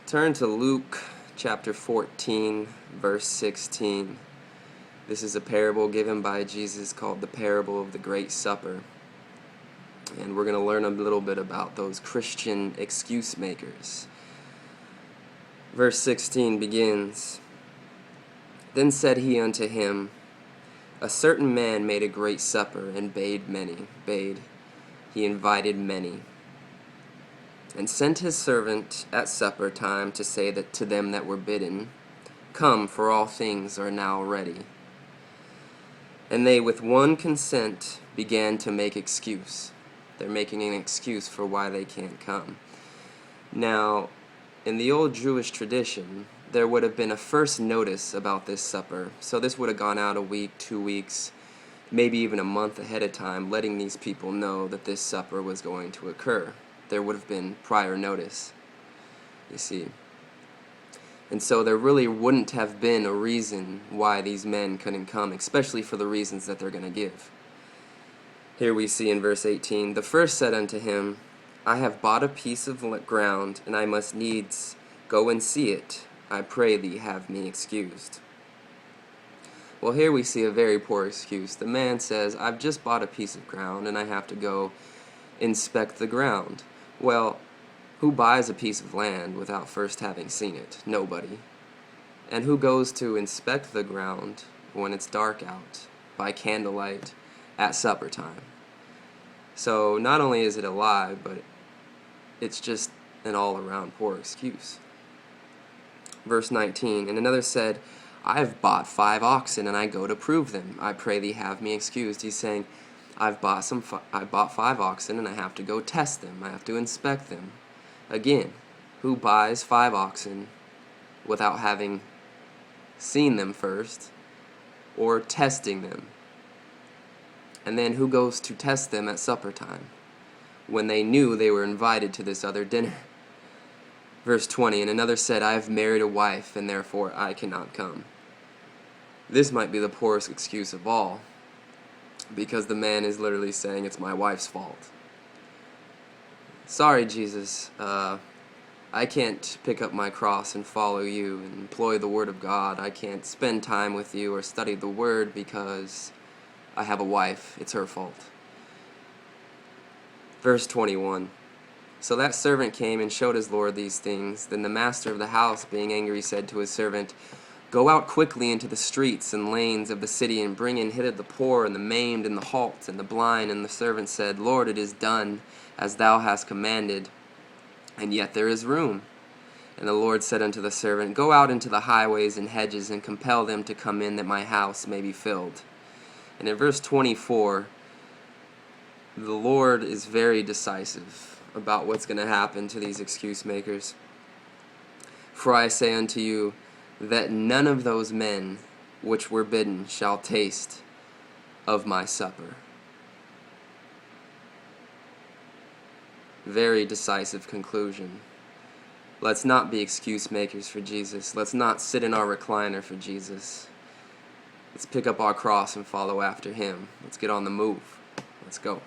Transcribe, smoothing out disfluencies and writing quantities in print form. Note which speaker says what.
Speaker 1: Turn to Luke chapter 14, verse 16. This is a parable given by Jesus called the parable of the Great Supper. And we're going to learn a little bit about those Christian excuse makers. Verse 16 begins, "Then said he unto him, A certain man made a great supper, and he invited many, and sent his servant at supper time to say that to them that were bidden, Come, for all things are now ready. And they with one consent began to make excuse." They're making an excuse for why they can't come. Now, in the old Jewish tradition, there would have been a first notice about this supper. So this would have gone out a week, 2 weeks, maybe even a month ahead of time, letting these people know that this supper was going to occur. There would have been prior notice, you see. And so there really wouldn't have been a reason why these men couldn't come, especially for the reasons that they're going to give. Here we see in verse 18, "The first said unto him, I have bought a piece of ground, and I must needs go and see it. I pray thee, have me excused." Well, here we see a very poor excuse. The man says, I've just bought a piece of ground, and I have to go inspect the ground. Well, who buys a piece of land without first having seen it? Nobody. And who goes to inspect the ground when it's dark out, by candlelight, at supper time? So not only is it a lie, but it's just an all-around poor excuse. Verse 19, "And another said, I have bought 5 oxen, and I go to prove them. I pray thee, have me excused." He's saying, I bought 5 oxen, and I have to go test them. I have to inspect them. Again, who buys 5 oxen without having seen them first or testing them? And then who goes to test them at supper time when they knew they were invited to this other dinner? Verse 20, "And another said, I have married a wife, and therefore I cannot come." This might be the poorest excuse of all, because the man is literally saying, it's my wife's fault. Sorry, Jesus, I can't pick up my cross and follow you and employ the Word of God. I can't spend time with you or study the Word because I have a wife. It's her fault. Verse 21, "So that servant came and showed his lord these things. Then the master of the house, being angry, said to his servant, Go out quickly into the streets and lanes of the city, and bring in hither the poor, and the maimed, and the halt, and the blind. And the servant said, Lord, it is done, as thou hast commanded, and yet there is room. And the Lord said unto the servant, Go out into the highways and hedges, and compel them to come in, that my house may be filled." And in verse 24, the Lord is very decisive about what's going to happen to these excuse makers. "For I say unto you, that none of those men which were bidden shall taste of my supper." Very decisive conclusion. Let's not be excuse makers for Jesus. Let's not sit in our recliner for Jesus. Let's pick up our cross and follow after him. Let's get on the move. Let's go.